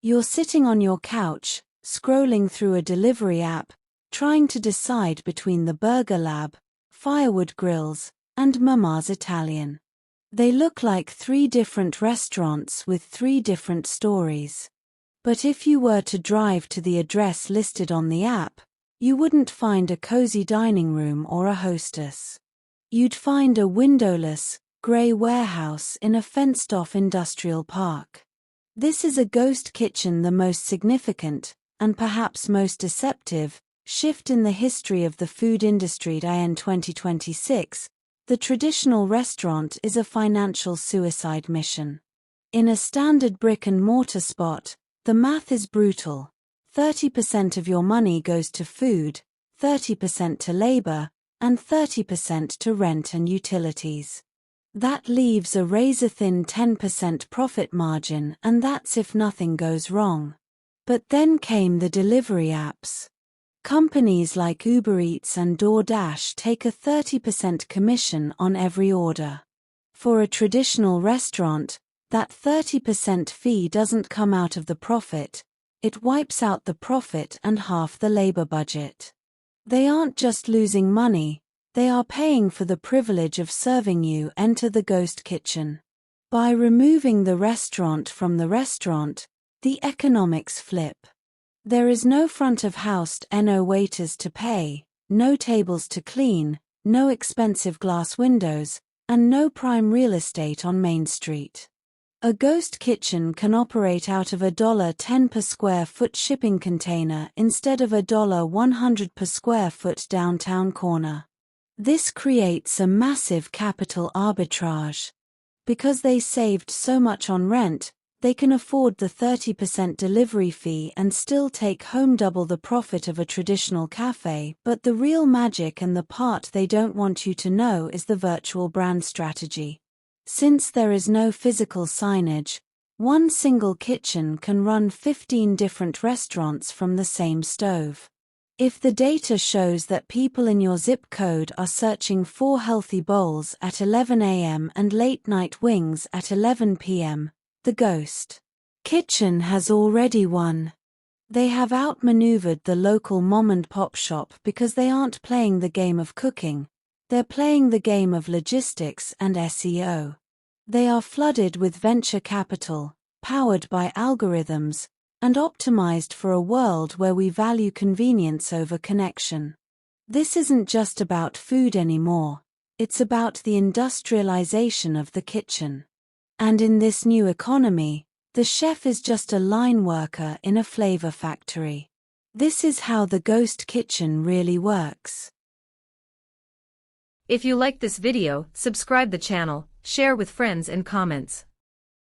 You're sitting on your couch, scrolling through a delivery app, trying to decide between the Burger Lab, Firewood Grills, and Mama's Italian. They look like 3 different restaurants with 3 different stories. But if you were to drive to the address listed on the app, you wouldn't find a cozy dining room or a hostess. You'd find a windowless, grey warehouse in a fenced-off industrial park. This is a ghost kitchen, the most significant, and perhaps most deceptive, shift in the history of the food industry. In 2026, the traditional restaurant is a financial suicide mission. In a standard brick-and-mortar spot, the math is brutal. 30% of your money goes to food, 30% to labor, and 30% to rent and utilities. That leaves a razor-thin 10% profit margin, and that's if nothing goes wrong. But then came the delivery apps. Companies like UberEats and DoorDash take a 30% commission on every order. For a traditional restaurant, that 30% fee doesn't come out of the profit. It wipes out the profit and half the labor budget. They aren't just losing money, they are paying for the privilege of serving you. Enter the ghost kitchen. By removing the restaurant from the restaurant, the economics flip. There is no front of house, no waiters to pay, no tables to clean, no expensive glass windows, and no prime real estate on Main Street. A ghost kitchen can operate out of a $10 per square foot shipping container instead of a $100 per square foot downtown corner. This creates a massive capital arbitrage. Because they saved so much on rent, they can afford the 30% delivery fee and still take home double the profit of a traditional cafe. But the real magic, and the part they don't want you to know, is the virtual brand strategy. Since there is no physical signage, one single kitchen can run 15 different restaurants from the same stove. If the data shows that people in your zip code are searching for healthy bowls at 11 a.m. and late-night wings at 11 p.m., the ghost kitchen has already won. They have outmaneuvered the local mom-and-pop shop because they aren't playing the game of cooking. They're playing the game of logistics and SEO. They are flooded with venture capital, powered by algorithms, and optimized for a world where we value convenience over connection. This isn't just about food anymore, it's about the industrialization of the kitchen. And in this new economy, the chef is just a line worker in a flavor factory. This is how the ghost kitchen really works. If you liked this video, subscribe the channel, share with friends and comments.